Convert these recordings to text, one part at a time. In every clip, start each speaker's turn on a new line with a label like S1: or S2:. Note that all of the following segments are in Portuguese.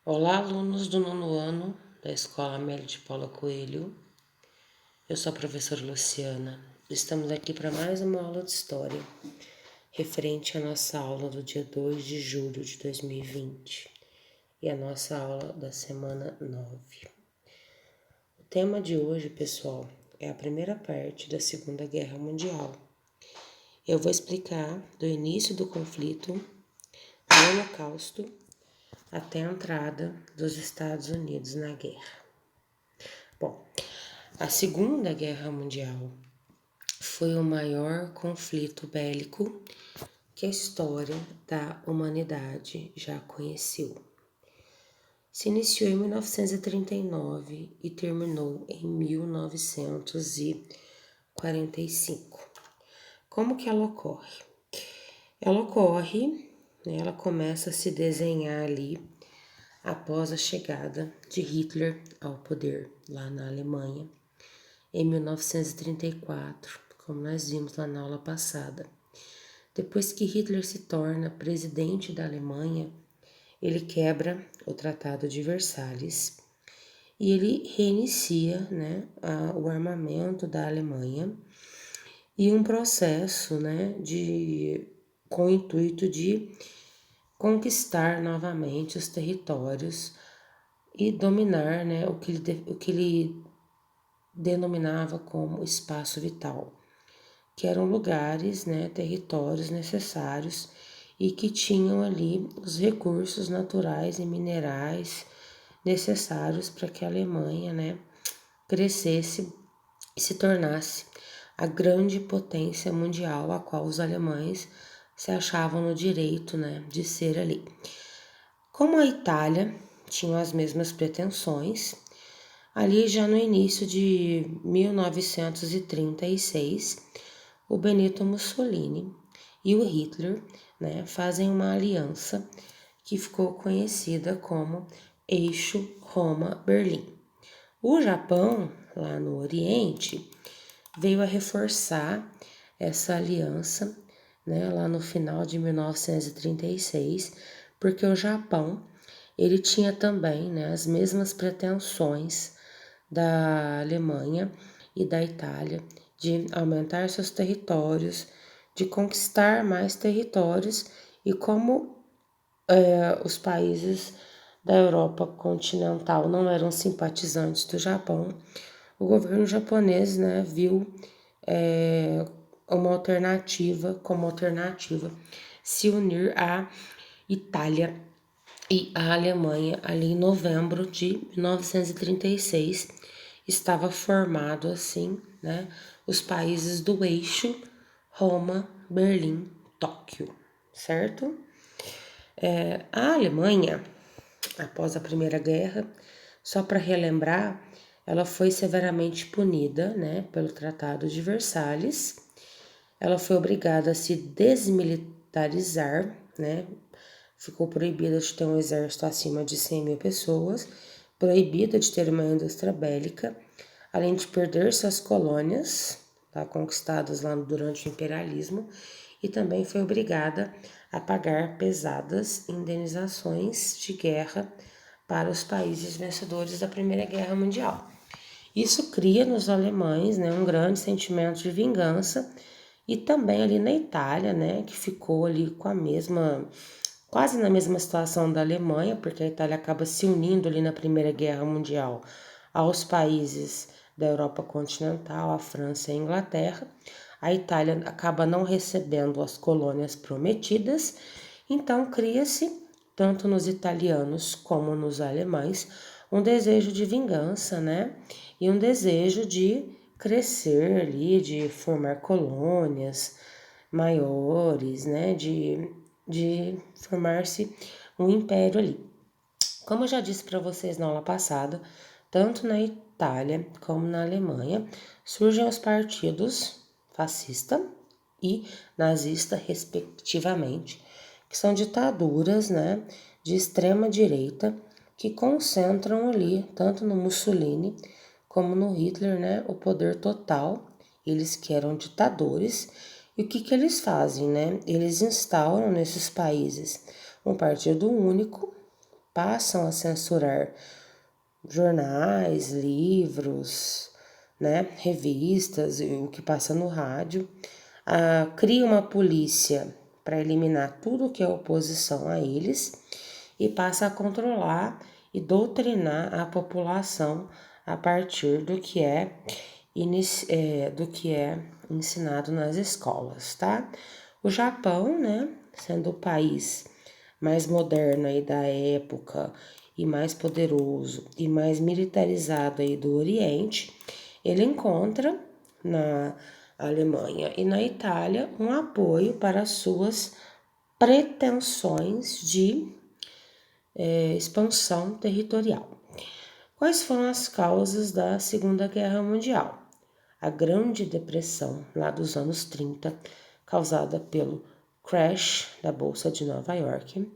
S1: Olá, alunos do nono ano da Escola Amélia de Paula Coelho. Eu sou a professora Luciana. Estamos aqui para mais uma aula de História, referente à nossa aula do dia 2 de julho de 2020 e a nossa aula da semana 9. O tema de hoje, pessoal, é a primeira parte da Segunda Guerra Mundial. Eu vou explicar do início do conflito, do Holocausto, até a entrada dos Estados Unidos na guerra. Bom, a Segunda Guerra Mundial foi o maior conflito bélico que a história da humanidade já conheceu. Se iniciou em 1939 e terminou em 1945. Como que ela ocorre? Ela começa a se desenhar ali após a chegada de Hitler ao poder lá na Alemanha, em 1934, como nós vimos lá na aula passada. Depois que Hitler se torna presidente da Alemanha, ele quebra o Tratado de Versalhes e ele reinicia, o armamento da Alemanha e um processo, com o intuito de conquistar novamente os territórios e dominar, o que ele denominava como espaço vital, que eram lugares, territórios necessários e que tinham ali os recursos naturais e minerais necessários para que a Alemanha, crescesse e se tornasse a grande potência mundial a qual os alemães se achavam no direito, de ser ali. Como a Itália tinha as mesmas pretensões, ali já no início de 1936, o Benito Mussolini e o Hitler, fazem uma aliança que ficou conhecida como Eixo Roma-Berlim. O Japão, lá no Oriente, veio a reforçar essa aliança, lá no final de 1936, porque o Japão, ele tinha também, as mesmas pretensões da Alemanha e da Itália de aumentar seus territórios, de conquistar mais territórios, e como os países da Europa continental não eram simpatizantes do Japão, o governo japonês, viu como alternativa se unir à Itália e à Alemanha. Ali em novembro de 1936 estava formado assim, os países do eixo Roma, Berlim, Tóquio, certo? A Alemanha, após a Primeira Guerra, só para relembrar, ela foi severamente punida, pelo Tratado de Versalhes. Ela foi obrigada a se desmilitarizar, ficou proibida de ter um exército acima de 100 mil pessoas, proibida de ter uma indústria bélica, além de perder suas colônias, conquistadas lá durante o imperialismo, e também foi obrigada a pagar pesadas indenizações de guerra para os países vencedores da Primeira Guerra Mundial. Isso cria nos alemães, um grande sentimento de vingança, e também ali na Itália, que ficou ali com quase na mesma situação da Alemanha, porque a Itália acaba se unindo ali na Primeira Guerra Mundial aos países da Europa continental, a França e a Inglaterra. A Itália acaba não recebendo as colônias prometidas, então cria-se, tanto nos italianos como nos alemães, um desejo de vingança, e um desejo de crescer ali, de formar colônias maiores, de formar-se um império ali. Como eu já disse para vocês na aula passada, tanto na Itália como na Alemanha surgem os partidos fascista e nazista, respectivamente, que são ditaduras, de extrema direita, que concentram ali, tanto no Mussolini como no Hitler, o poder total. Eles que eram ditadores. E o que eles fazem, Eles instauram nesses países um partido único passam a censurar jornais, livros, né, revistas, o que passa no rádio, cria uma polícia para eliminar tudo que é oposição a eles e passa a controlar e doutrinar a população a partir do que é ensinado nas escolas, tá? O Japão, né, sendo o país mais moderno aí da época e mais poderoso e mais militarizado aí do Oriente, ele encontra na Alemanha e na Itália um apoio para suas pretensões de expansão territorial. Quais foram as causas da Segunda Guerra Mundial? A Grande Depressão, lá dos anos 30, causada pelo crash da Bolsa de Nova York,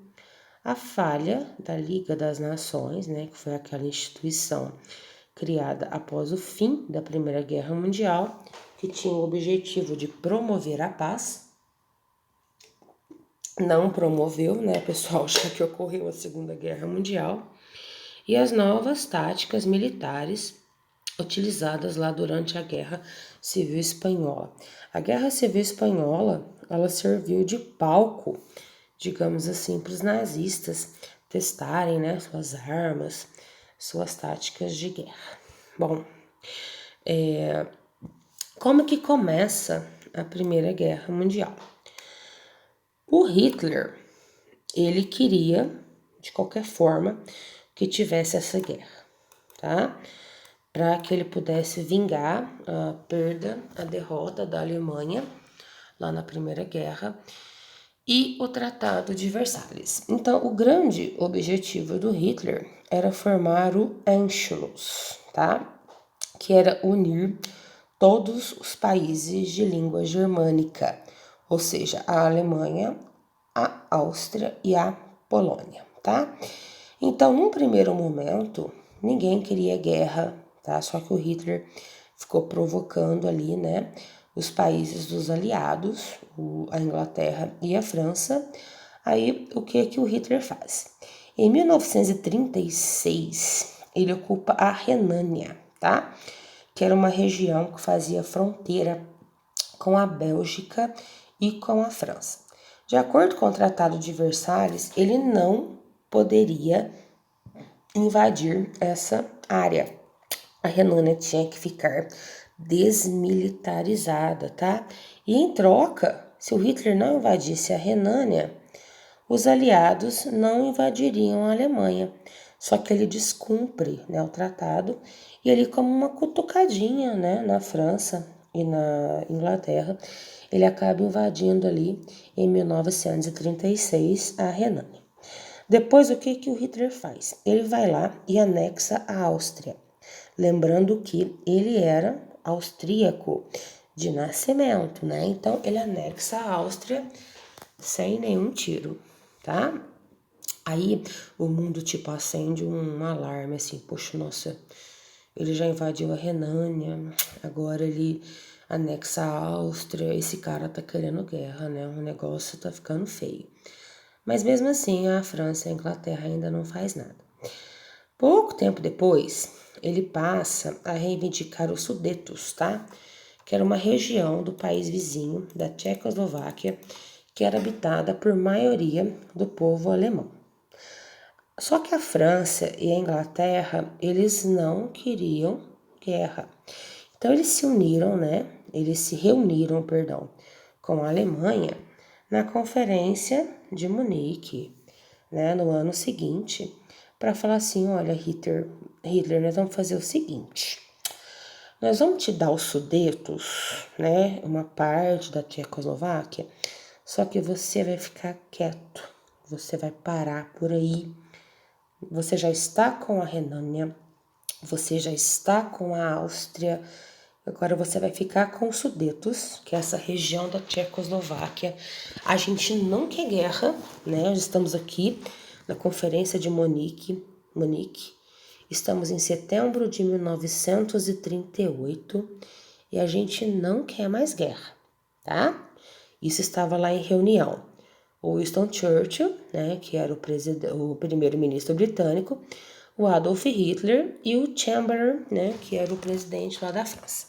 S1: a falha da Liga das Nações, né, que foi aquela instituição criada após o fim da Primeira Guerra Mundial, que tinha o objetivo de promover a paz. Não promoveu, né, pessoal, já que ocorreu a Segunda Guerra Mundial, e as novas táticas militares utilizadas lá durante a Guerra Civil Espanhola. A Guerra Civil Espanhola, ela serviu de palco, digamos assim, para os nazistas testarem, né, suas armas, suas táticas de guerra. Bom, como que começa a Primeira Guerra Mundial? O Hitler, ele queria, de qualquer forma, que tivesse essa guerra, tá? Para que ele pudesse vingar a perda, a derrota da Alemanha lá na Primeira Guerra e o Tratado de Versalhes. Então, o grande objetivo do Hitler era formar o Anschluss, tá? Que era unir todos os países de língua germânica, ou seja, a Alemanha, a Áustria e a Polônia, tá? Então, num primeiro momento, ninguém queria guerra, tá? Só que o Hitler ficou provocando ali, né, os países dos aliados, a Inglaterra e a França. Aí, o que o Hitler faz? Em 1936, ele ocupa a Renânia, tá? Que era uma região que fazia fronteira com a Bélgica e com a França. De acordo com o Tratado de Versalhes, ele não poderia invadir essa área. A Renânia tinha que ficar desmilitarizada, tá? E em troca, se o Hitler não invadisse a Renânia, os aliados não invadiriam a Alemanha. Só que ele descumpre, né, o tratado e ele, como uma cutucadinha, né, na França e na Inglaterra, ele acaba invadindo ali em 1936 a Renânia. Depois, o que o Hitler faz? Ele vai lá e anexa a Áustria, lembrando que ele era austríaco de nascimento, né? Então, ele anexa a Áustria sem nenhum tiro, tá? Aí, o mundo, tipo, acende um alarme, assim, poxa, nossa, ele já invadiu a Renânia, agora ele anexa a Áustria, esse cara tá querendo guerra, né? O negócio tá ficando feio. Mas mesmo assim, a França e a Inglaterra ainda não faz nada. Pouco tempo depois, ele passa a reivindicar os Sudetos, tá? Que era uma região do país vizinho, da Tchecoslováquia, que era habitada por maioria do povo alemão. Só que a França e a Inglaterra, eles não queriam guerra. Então eles se uniram, né? Eles se reuniram, perdão, com a Alemanha na Conferência de Munique, né, no ano seguinte, para falar assim, olha, Hitler, nós vamos fazer o seguinte, nós vamos te dar os Sudetos, né, uma parte da Tchecoslováquia, só que você vai ficar quieto, você vai parar por aí, você já está com a Renânia, você já está com a Áustria, agora você vai ficar com os Sudetos, que é essa região da Tchecoslováquia. A gente não quer guerra, né? Nós estamos aqui na Conferência de Munique. Estamos em setembro de 1938 e a gente não quer mais guerra, tá? Isso estava lá em reunião. o Winston Churchill, né, que era o primeiro-ministro britânico, o Adolf Hitler e o Chamberlain, né, que era o presidente lá da França.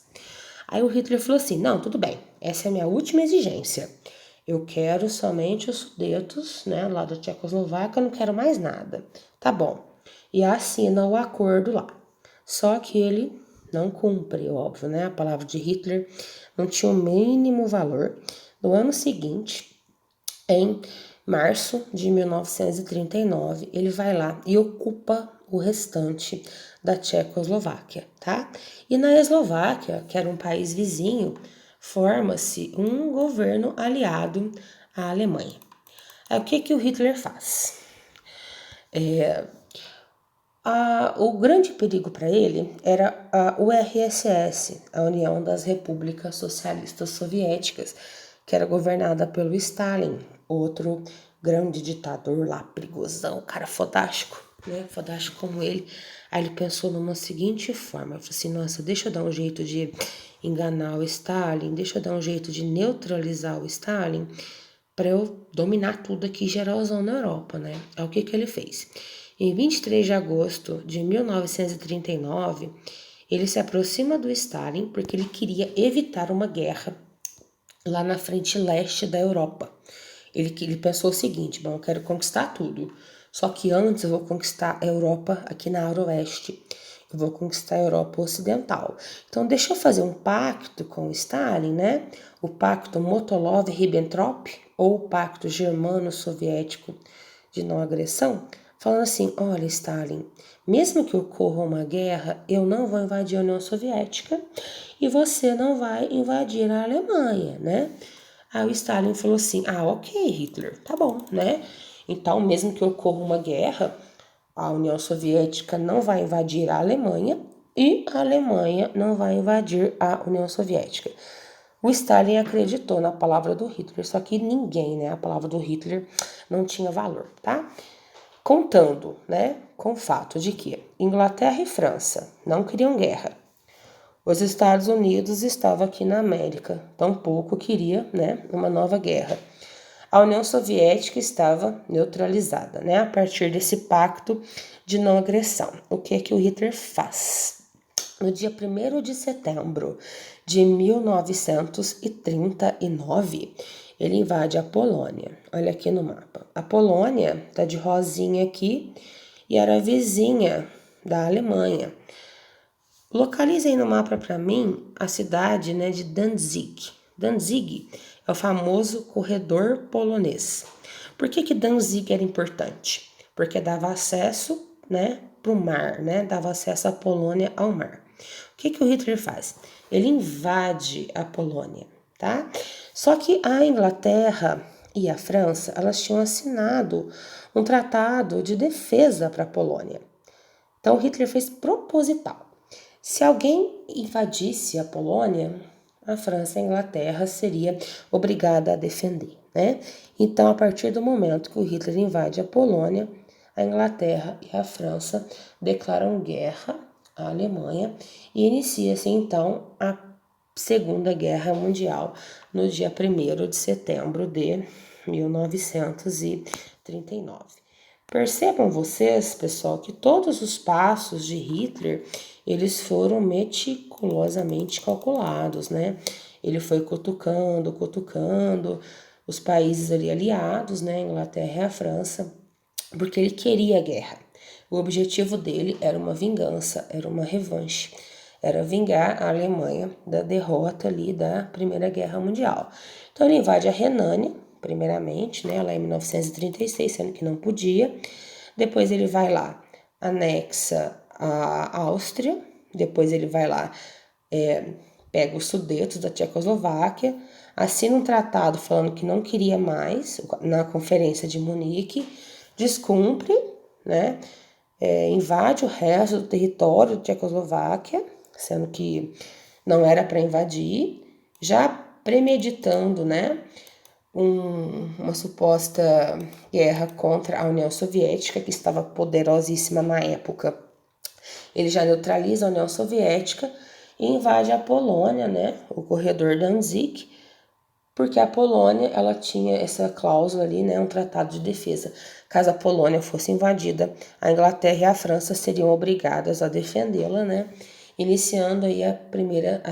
S1: Aí o Hitler falou assim, não, tudo bem, essa é a minha última exigência. Eu quero somente os Sudetos, né, lá da Tchecoslováquia, eu não quero mais nada. Tá bom. E assina o acordo lá. Só que ele não cumpre, óbvio, né? A palavra de Hitler não tinha o mínimo valor. No ano seguinte, em março de 1939, ele vai lá e ocupa o restante da Tchecoslováquia, tá? E na Eslováquia, que era um país vizinho, forma-se um governo aliado à Alemanha. Aí o que o Hitler faz? O grande perigo para ele era a URSS, a União das Repúblicas Socialistas Soviéticas, que era governada pelo Stalin, outro grande ditador lá, perigosão, cara fodástico, né? Fodástico como ele. Aí ele pensou numa seguinte forma, ele falou assim, nossa, deixa eu dar um jeito de enganar o Stalin, deixa eu dar um jeito de neutralizar o Stalin, para eu dominar tudo aqui geralzão na Europa, né? É o que ele fez. Em 23 de agosto de 1939, ele se aproxima do Stalin porque ele queria evitar uma guerra lá na frente leste da Europa. Ele pensou o seguinte, bom, eu quero conquistar tudo, só que antes eu vou conquistar a Europa aqui na Oeste, eu vou conquistar a Europa Ocidental. Então deixa eu fazer um pacto com o Stalin, né? O pacto Molotov-Ribbentrop, ou o pacto germano-soviético de não agressão, falando assim, olha Stalin, mesmo que ocorra uma guerra, eu não vou invadir a União Soviética e você não vai invadir a Alemanha, né? Aí o Stalin falou assim, ok Hitler, tá bom, né? Então mesmo que ocorra uma guerra, a União Soviética não vai invadir a Alemanha e a Alemanha não vai invadir a União Soviética. O Stalin acreditou na palavra do Hitler, só que ninguém, né? A palavra do Hitler não tinha valor, tá? Contando, né, com o fato de que Inglaterra e França não queriam guerra. Os Estados Unidos estavam aqui na América, tampouco queria, né, uma nova guerra. A União Soviética estava neutralizada, né, a partir desse pacto de não agressão. O que o Hitler faz? No dia 1º de setembro de 1939, ele invade a Polônia. Olha aqui no mapa. A Polônia tá de rosinha aqui e era vizinha da Alemanha. Localizem no mapa para mim a cidade, né, de Danzig. Danzig é o famoso corredor polonês. Por que Danzig era importante? Porque dava acesso, né, para o mar, né, dava acesso à Polônia ao mar. O que o Hitler faz? Ele invade a Polônia, tá? Só que a Inglaterra e a França, elas tinham assinado um tratado de defesa para a Polônia. Então Hitler fez proposital. Se alguém invadisse a Polônia, a França e a Inglaterra seria obrigada a defender, né? Então, a partir do momento que o Hitler invade a Polônia, a Inglaterra e a França declaram guerra à Alemanha e inicia-se então a Segunda Guerra Mundial no dia 1º de setembro de 1939. Percebam vocês, pessoal, que todos os passos de Hitler, eles foram meticulosamente calculados, né? Ele foi cutucando os países ali aliados, né? A Inglaterra e a França, porque ele queria a guerra. O objetivo dele era uma vingança, era uma revanche, era vingar a Alemanha da derrota ali da Primeira Guerra Mundial. Então ele invade a Renânia, primeiramente, né, lá em 1936, sendo que não podia. Depois ele vai lá, anexa a Áustria, depois ele vai lá, pega os Sudetos da Tchecoslováquia, assina um tratado falando que não queria mais, na Conferência de Munique, descumpre, né, invade o resto do território da Tchecoslováquia, sendo que não era para invadir, já premeditando, né, uma suposta guerra contra a União Soviética, que estava poderosíssima na época. Ele já neutraliza a União Soviética e invade a Polônia, né, o corredor Danzig, porque a Polônia, ela tinha essa cláusula ali, né, um tratado de defesa. Caso a Polônia fosse invadida, a Inglaterra e a França seriam obrigadas a defendê-la, né, iniciando aí a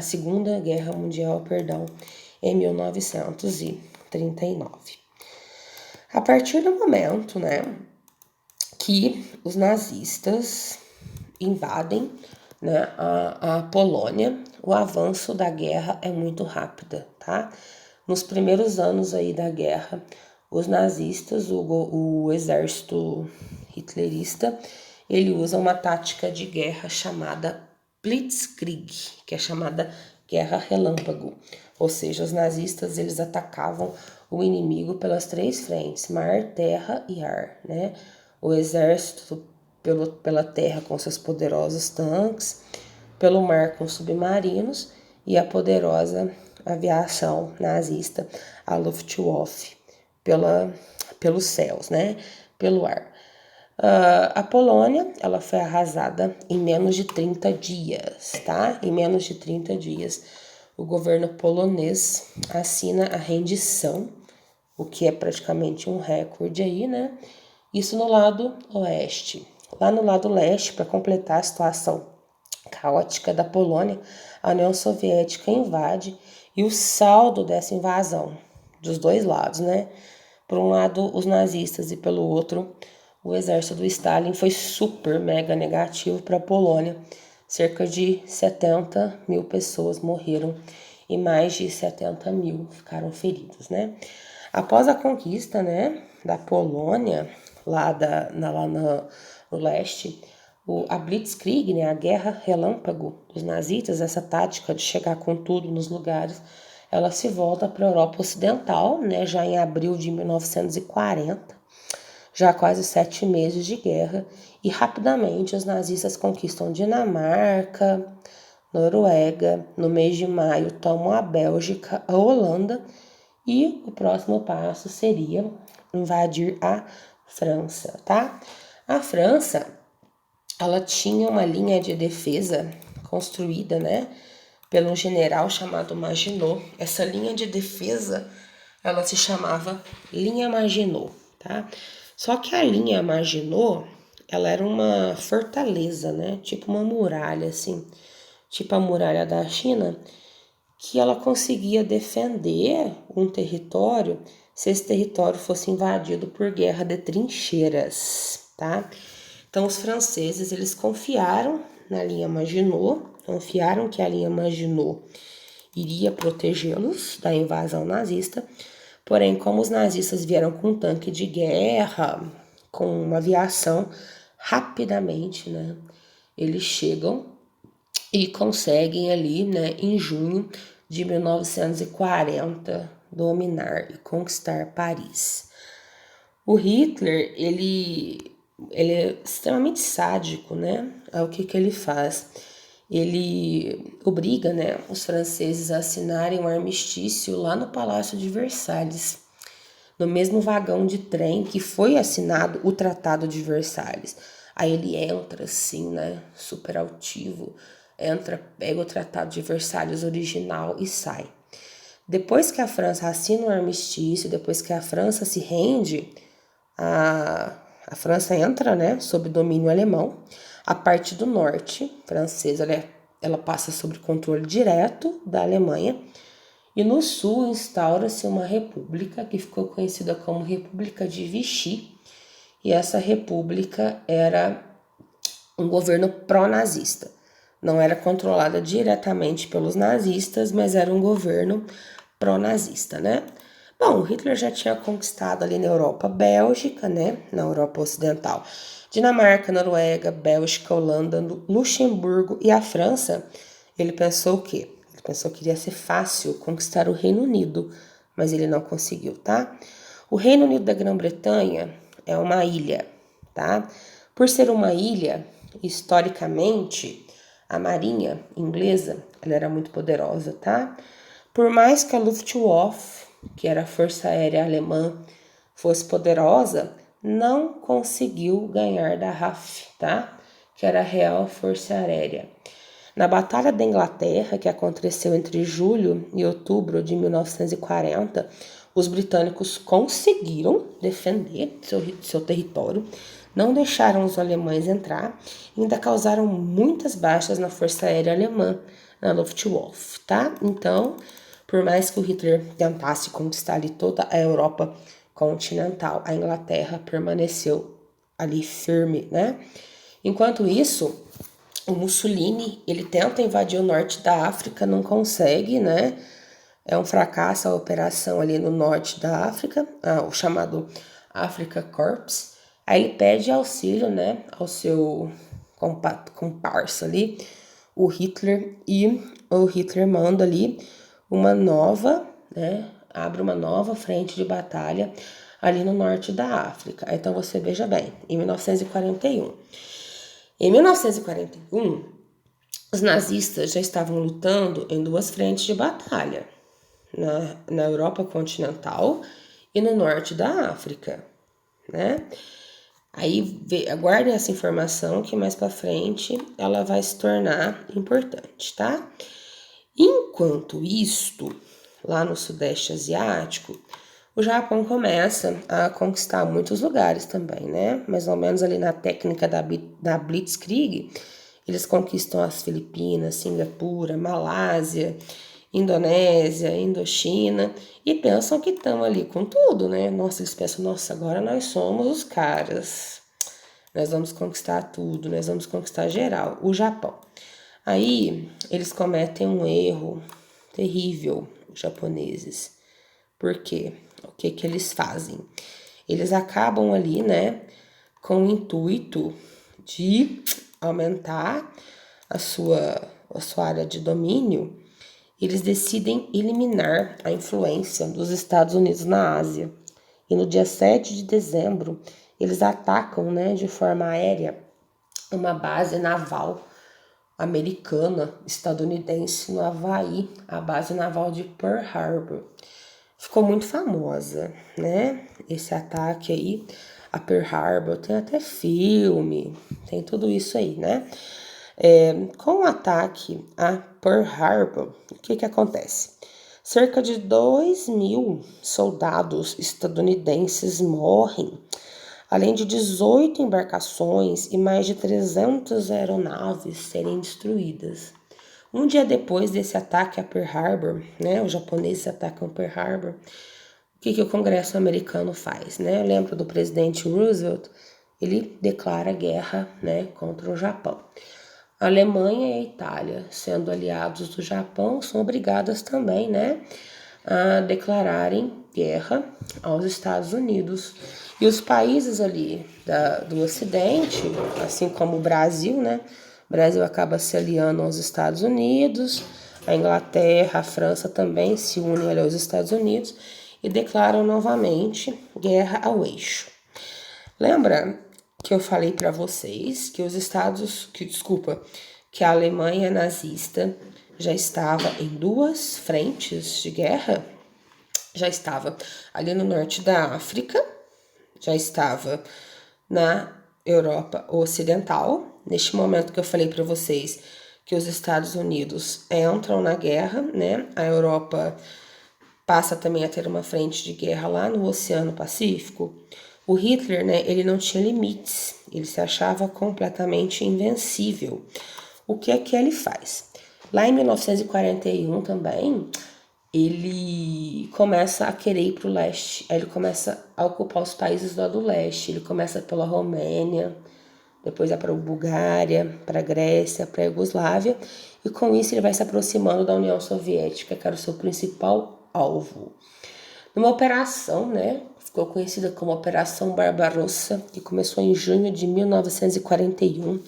S1: Segunda Guerra Mundial, perdão, em 1939. A partir do momento, né, que os nazistas invadem, né, a Polônia, o avanço da guerra é muito rápida, tá? Nos primeiros anos aí da guerra, os nazistas, o exército hitlerista, ele usa uma tática de guerra chamada Blitzkrieg, que é chamada Guerra Relâmpago. Ou seja, os nazistas eles atacavam o inimigo pelas três frentes, mar, terra e ar, né? O exército pela terra com seus poderosos tanques, pelo mar com submarinos e a poderosa aviação nazista, a Luftwaffe, pelos céus, né? Pelo ar. A Polônia, ela foi arrasada em menos de 30 dias, tá? Em menos de 30 dias, o governo polonês assina a rendição, o que é praticamente um recorde aí, né? Isso no lado oeste. Lá no lado leste, para completar a situação caótica da Polônia, a União Soviética invade e o saldo dessa invasão, dos dois lados, né? Por um lado, os nazistas e pelo outro, o exército do Stalin foi super mega negativo para a Polônia. Cerca de 70 mil pessoas morreram e mais de 70 mil ficaram feridos, né? Após a conquista, né, da Polônia, no leste, a Blitzkrieg, né, a guerra relâmpago dos nazistas, essa tática de chegar com tudo nos lugares, ela se volta para a Europa Ocidental, né, já em abril de 1940, já quase 7 meses de guerra, e rapidamente os nazistas conquistam Dinamarca, Noruega, no mês de maio tomam a Bélgica, a Holanda, e o próximo passo seria invadir a França, tá? A França, ela tinha uma linha de defesa construída, né, pelo general chamado Maginot. Essa linha de defesa, ela se chamava linha Maginot, tá? Só que a linha Maginot, ela era uma fortaleza, né, tipo uma muralha, assim, tipo a muralha da China, que ela conseguia defender um território se esse território fosse invadido por guerra de trincheiras, tá? Então os franceses, eles confiaram na linha Maginot, confiaram que a linha Maginot iria protegê-los da invasão nazista, porém como os nazistas vieram com um tanque de guerra, com uma aviação, rapidamente, né, eles chegam e conseguem ali, né, em junho de 1940, dominar e conquistar Paris. O Hitler, ele é extremamente sádico, né? O que ele faz? Ele obriga, né, os franceses a assinarem um armistício lá no Palácio de Versalhes, no mesmo vagão de trem que foi assinado o Tratado de Versalhes. Aí ele entra assim, né, super altivo, entra, pega o Tratado de Versalhes original e sai. Depois que a França assina o armistício, depois que a França se rende, a França entra, né, sob domínio alemão. A parte do norte francesa, ela passa sob controle direto da Alemanha. E no sul instaura-se uma república que ficou conhecida como República de Vichy. E essa república era um governo pró-nazista. Não era controlada diretamente pelos nazistas, mas era um governo pró-nazista, né? Bom, Hitler já tinha conquistado ali na Europa, Bélgica, né? Na Europa Ocidental, Dinamarca, Noruega, Bélgica, Holanda, Luxemburgo e a França. Ele pensou o quê? Ele pensou que iria ser fácil conquistar o Reino Unido, mas ele não conseguiu, tá? O Reino Unido da Grã-Bretanha é uma ilha, tá? Por ser uma ilha, historicamente, a marinha inglesa, ela era muito poderosa, tá? Por mais que a Luftwaffe, que era a força aérea alemã, fosse poderosa, não conseguiu ganhar da RAF, tá? Que era a Real Força Aérea. Na Batalha da Inglaterra, que aconteceu entre julho e outubro de 1940, os britânicos conseguiram defender seu território, não deixaram os alemães entrar e ainda causaram muitas baixas na Força Aérea Alemã, na Luftwaffe, tá? Então, por mais que o Hitler tentasse conquistar ali toda a Europa continental, a Inglaterra permaneceu ali firme, né? Enquanto isso, o Mussolini, ele tenta invadir o norte da África, não consegue, né? É um fracasso a operação ali no norte da África, o chamado Africa Corps. Aí ele pede auxílio, né, ao seu comparsa ali, o Hitler, e o Hitler manda ali uma nova, né, abre uma nova frente de batalha ali no norte da África. Então você veja bem, em 1941. Em 1941, os nazistas já estavam lutando em duas frentes de batalha, na Europa continental e no norte da África, né? Aí aguardem essa informação que mais para frente ela vai se tornar importante, tá? Enquanto isto, lá no Sudeste Asiático, o Japão começa a conquistar muitos lugares também, né? Mais ou menos ali na técnica da Blitzkrieg, eles conquistam as Filipinas, Singapura, Malásia, Indonésia, Indochina e pensam que estão ali com tudo, né? Nossa, eles pensam, nossa, agora nós somos os caras. Nós vamos conquistar tudo, nós vamos conquistar geral, o Japão. Aí eles cometem um erro terrível, os japoneses. Por quê? O que que eles fazem? Eles acabam ali, né, com o intuito de aumentar a sua área de domínio. Eles decidem eliminar a influência dos Estados Unidos na Ásia. E no dia 7 de dezembro, eles atacam, né, de forma aérea uma base naval americana, estadunidense no Havaí, a base naval de Pearl Harbor. Ficou muito famosa, né? Esse ataque aí a Pearl Harbor, tem até filme, tem tudo isso aí, né? Com o ataque a Pearl Harbor, o que acontece? Cerca de 2.000 soldados estadunidenses morrem, além de 18 embarcações e mais de 300 aeronaves serem destruídas. Um dia depois desse ataque a Pearl Harbor, né, os japoneses atacam Pearl Harbor, o que o Congresso americano faz, né? Eu lembro do presidente Roosevelt, ele declara guerra, né, contra o Japão. A Alemanha e a Itália, sendo aliados do Japão, são obrigadas também, né, a declararem guerra aos Estados Unidos. E os países ali do Ocidente, assim como o Brasil, né, o Brasil acaba se aliando aos Estados Unidos, a Inglaterra, a França também se unem ali aos Estados Unidos e declaram novamente guerra ao eixo. Lembra que eu falei para vocês que que a Alemanha nazista já estava em duas frentes de guerra? Já estava ali no norte da África, já estava na Europa Ocidental. Neste momento que eu falei para vocês que os Estados Unidos entram na guerra, né? A Europa passa também a ter uma frente de guerra lá no Oceano Pacífico. O Hitler, né, ele não tinha limites, ele se achava completamente invencível. O que é que ele faz? Lá em 1941 também, ele começa a querer ir para o leste, aí ele começa a ocupar os países lá do leste, ele começa pela Romênia, depois vai para a Bulgária, para a Grécia, para a Iugoslávia, e com isso ele vai se aproximando da União Soviética, que era o seu principal alvo. Numa operação, né, ficou conhecida como Operação Barbarossa, que começou em junho de 1941,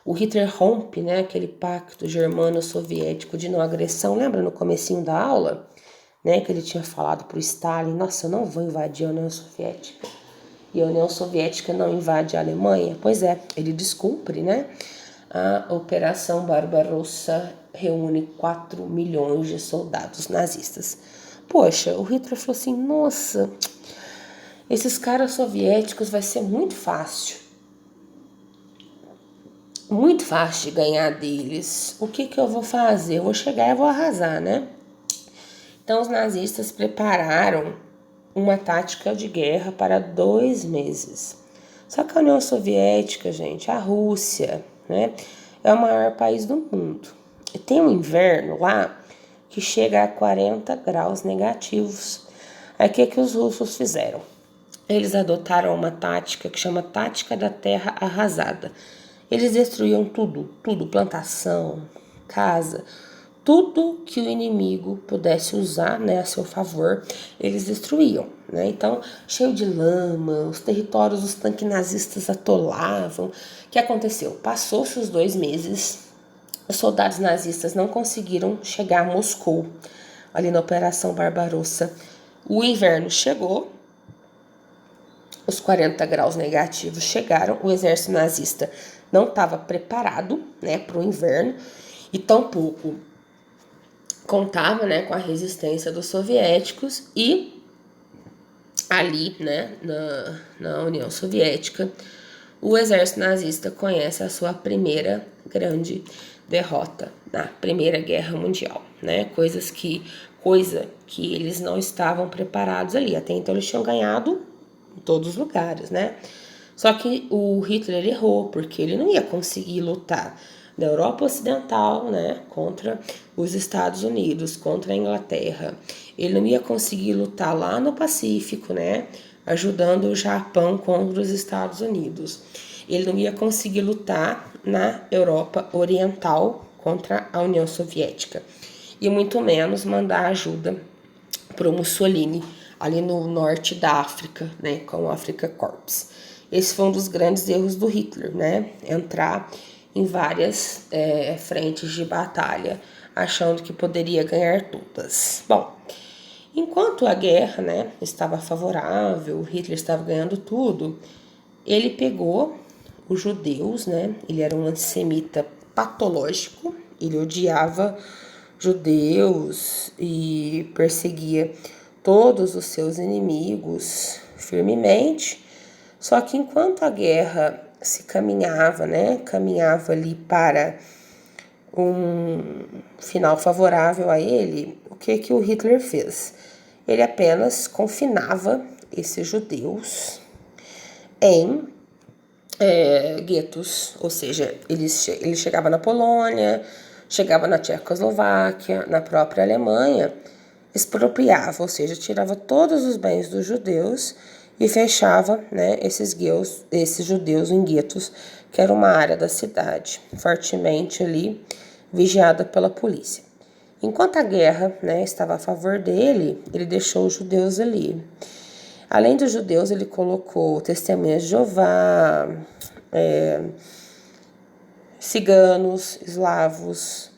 S1: o Hitler rompe, né, aquele pacto germano-soviético de não agressão. Lembra no comecinho da aula, né, que ele tinha falado para o Stalin, nossa, eu não vou invadir a União Soviética. E a União Soviética não invade a Alemanha? Pois é, ele descumpre, né? A Operação Barbarossa reúne 4 milhões de soldados nazistas. Poxa, o Hitler falou assim, nossa, esses caras soviéticos vai ser muito fácil muito fácil de ganhar deles. O que eu vou fazer? Eu vou chegar e vou arrasar, né? Então, os nazistas prepararam uma tática de guerra para 2 meses. Só que a União Soviética, gente, a Rússia, né, é o maior país do mundo. E tem um inverno lá que chega a 40 graus negativos. Aí o que os russos fizeram? Eles adotaram uma tática que chama tática da terra arrasada. Eles destruíam tudo, plantação, casa, tudo que o inimigo pudesse usar, né, a seu favor, eles destruíam, né? Então, cheio de lama, os territórios dos tanques nazistas atolavam. O que aconteceu? Passou-se os 2 meses, os soldados nazistas não conseguiram chegar a Moscou, ali na Operação Barbarossa. O inverno chegou, os 40 graus negativos chegaram, o exército nazista não estava preparado, né, para o inverno e tampouco contava, né, com a resistência dos soviéticos. E ali, né, na União Soviética, o exército nazista conhece a sua primeira grande derrota na Primeira Guerra Mundial, né? Coisa que eles não estavam preparados ali. Até então eles tinham ganhado em todos os lugares, né? Só que o Hitler errou, porque ele não ia conseguir lutar na Europa Ocidental, né, contra os Estados Unidos, contra a Inglaterra. Ele não ia conseguir lutar lá no Pacífico, né, ajudando o Japão contra os Estados Unidos. Ele não ia conseguir lutar na Europa Oriental contra a União Soviética. E muito menos mandar ajuda para o Mussolini, ali no norte da África, né, com o Africa Corps. Esse foi um dos grandes erros do Hitler, né, entrar em várias frentes de batalha, achando que poderia ganhar todas. Bom, enquanto a guerra, né, estava favorável, Hitler estava ganhando tudo, ele pegou os judeus, né, ele era um antissemita patológico, ele odiava judeus e perseguia todos os seus inimigos firmemente. Só que enquanto a guerra se caminhava, né, caminhava ali para um final favorável a ele, o que o Hitler fez? Ele apenas confinava esses judeus em guetos, ou seja, ele chegava na Polônia, chegava na Tchecoslováquia, na própria Alemanha, expropriava, ou seja, tirava todos os bens dos judeus e fechava, né, esses judeus em guetos, que era uma área da cidade, fortemente ali vigiada pela polícia. Enquanto a guerra, né, estava a favor dele, ele deixou os judeus ali. Além dos judeus, ele colocou testemunhas de Jeová, ciganos, eslavos,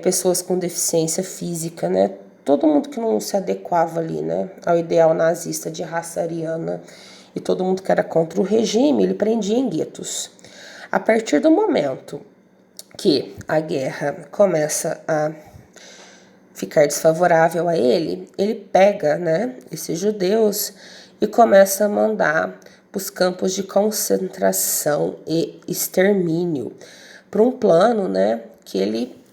S1: pessoas com deficiência física, né? Todo mundo que não se adequava ali, né, ao ideal nazista de raça ariana, e todo mundo que era contra o regime, ele prendia em guetos. A partir do momento que a guerra começa a ficar desfavorável a ele, ele pega, né, esses judeus e começa a mandar para os campos de concentração e extermínio, para um plano, né, que ele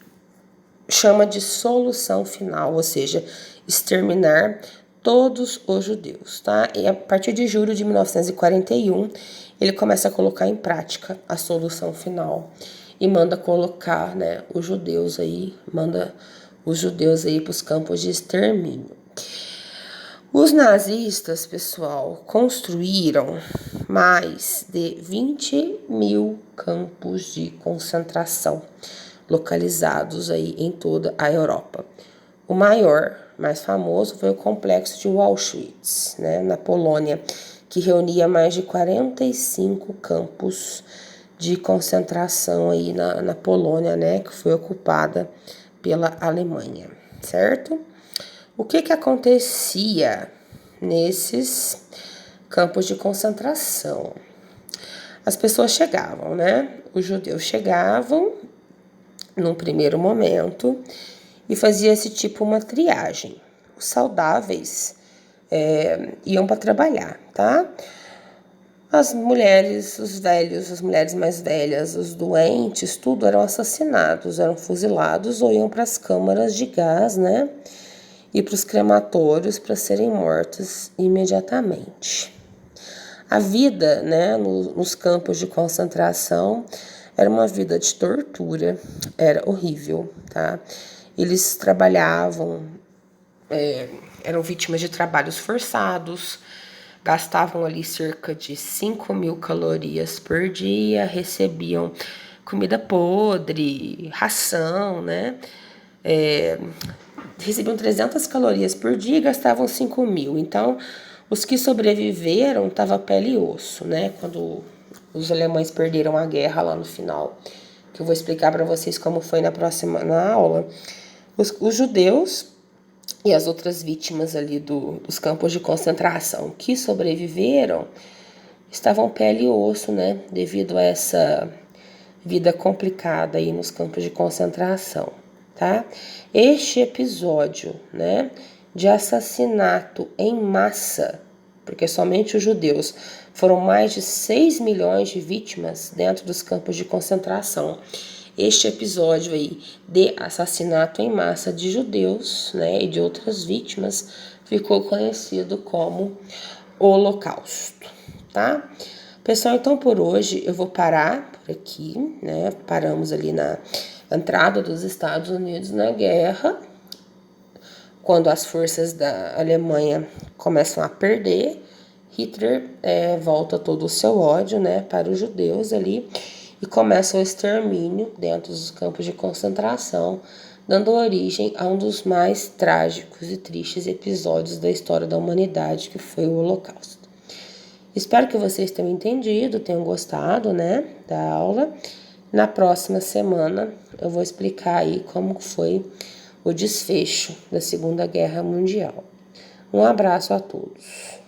S1: chama de solução final, ou seja, exterminar todos os judeus, tá? E a partir de julho de 1941, ele começa a colocar em prática a solução final e manda colocar, né, os judeus aí para os campos de extermínio. Os nazistas, pessoal, construíram mais de 20 mil campos de concentração localizados aí em toda a Europa. O maior, mais famoso, foi o complexo de Auschwitz, né, na Polônia, que reunia mais de 45 campos de concentração aí na Polônia, né, que foi ocupada pela Alemanha, certo? O que acontecia nesses campos de concentração? As pessoas chegavam, né? Os judeus chegavam num primeiro momento e fazia esse tipo uma triagem. Os saudáveis iam para trabalhar, tá? As mulheres, os velhos, as mulheres mais velhas, os doentes, tudo eram assassinados, eram fuzilados ou iam para as câmaras de gás, né? E para os crematórios para serem mortos imediatamente. A vida, né, nos campos de concentração era uma vida de tortura, era horrível, tá? Eles trabalhavam, eram vítimas de trabalhos forçados, gastavam ali cerca de 5.000 calorias por dia, recebiam comida podre, ração, né? Recebiam 300 calorias por dia e gastavam 5.000. Então, os que sobreviveram estavam pele e osso, né? Quando os alemães perderam a guerra lá no final, que eu vou explicar para vocês como foi na aula. Os judeus e as outras vítimas ali dos campos de concentração que sobreviveram estavam pele e osso, né? Devido a essa vida complicada aí nos campos de concentração, tá? Este episódio, né, de assassinato em massa, porque somente os judeus foram mais de 6 milhões de vítimas dentro dos campos de concentração. Este episódio aí de assassinato em massa de judeus, né, e de outras vítimas ficou conhecido como Holocausto, tá? Pessoal, então por hoje eu vou parar por aqui, né? Paramos ali na entrada dos Estados Unidos na guerra, quando as forças da Alemanha começam a perder, Hitler volta todo o seu ódio, né, para os judeus ali e começa o extermínio dentro dos campos de concentração, dando origem a um dos mais trágicos e tristes episódios da história da humanidade, que foi o Holocausto. Espero que vocês tenham entendido, tenham gostado, né, da aula. Na próxima semana eu vou explicar aí como foi o desfecho da Segunda Guerra Mundial. Um abraço a todos.